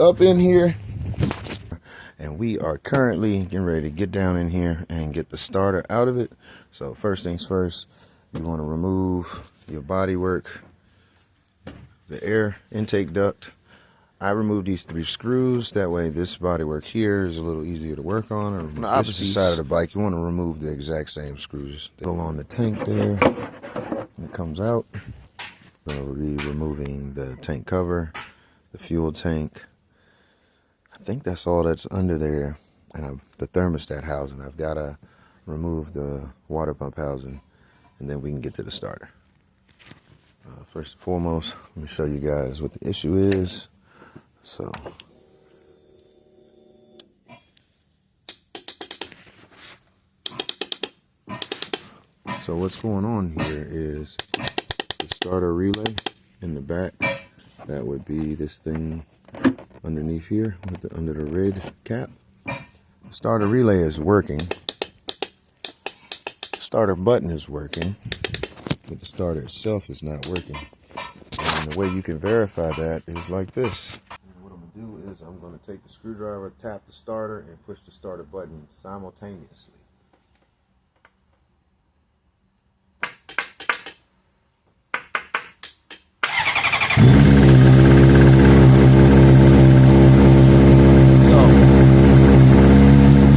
up in here, and we are currently getting ready to get down in here and get the starter out of it. So first things first, you want to remove your bodywork, the air intake duct. I removed these 3 screws. That way this bodywork here is a little easier to work on. On the opposite side of the bike, you want to remove the exact same screws. They go on the tank there, and it comes out. We'll be removing the tank cover, the fuel tank. I think that's all that's under there. And the thermostat housing. I've got to remove the water pump housing, and then we can get to the starter. First and foremost, let me show you guys what the issue is. So what's going on here is the starter relay in the back. That would be this thing underneath here with under the red cap. The starter relay is working. The starter button is working, but the starter itself is not working. And the way you can verify that is like this. I'm going to take the screwdriver, tap the starter, and push the starter button simultaneously. So,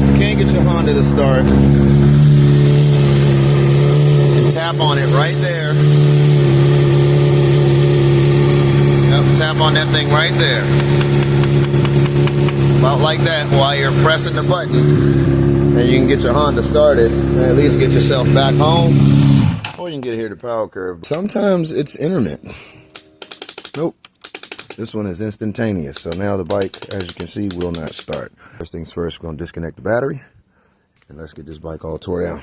you can't get your Honda to start. And tap on it right there. Yep, tap on that thing right there. About like that while you're pressing the button, and you can get your Honda started and at least get yourself back home, or you can get here to power curve. Sometimes it's intermittent. Nope, this one is instantaneous. So now the bike, as you can see, will not start. First things first, we're going to disconnect the battery, and let's get this bike all tore down.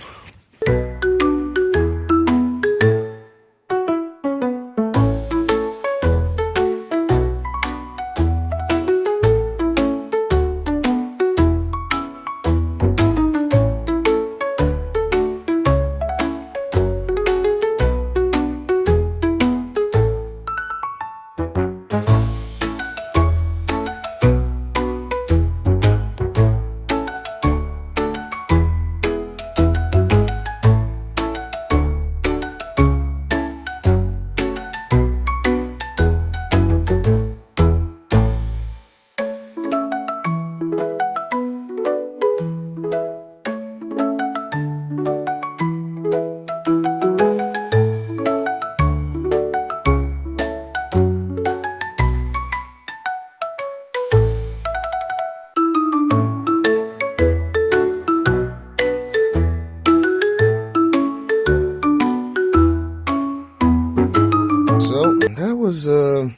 So that was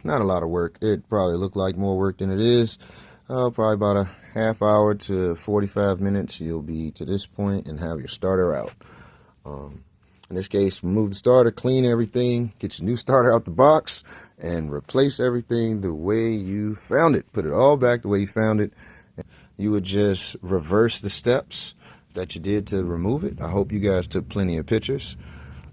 not a lot of work. It probably looked like more work than it is. Probably about a half hour to 45 minutes. You'll be to this point and have your starter out. In this case, remove the starter, clean everything, get your new starter out the box, and replace everything the way you found it. Put it all back the way you found it. You would just reverse the steps that you did to remove it. I hope you guys took plenty of pictures.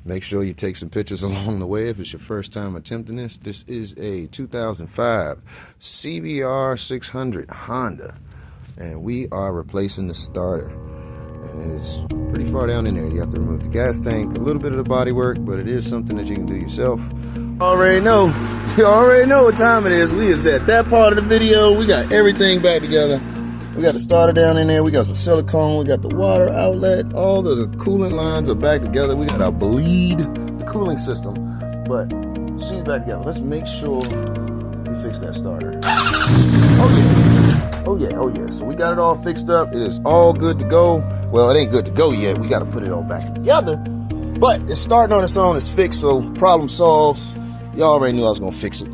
Make sure you take some pictures along the way if it's your first time attempting this. This is a 2005 CBR 600 Honda, and we are replacing the starter. And it's pretty far down in there. You have to remove the gas tank, a little bit of the body work, but it is something that you can do yourself. You already know what time it is. We is at that part of the video. We got everything back together. We got the starter down in there. We got some silicone. We got the water outlet. All the coolant lines are back together. We got our bleed, the cooling system, but she's back together. Let's make sure we fix that starter. Oh yeah. So we got it all fixed up. It is all good to go. Well, it ain't good to go yet. We got to put it all back together, but it's starting on its own. It's fixed, so problem solved. Y'all already knew I was gonna fix it.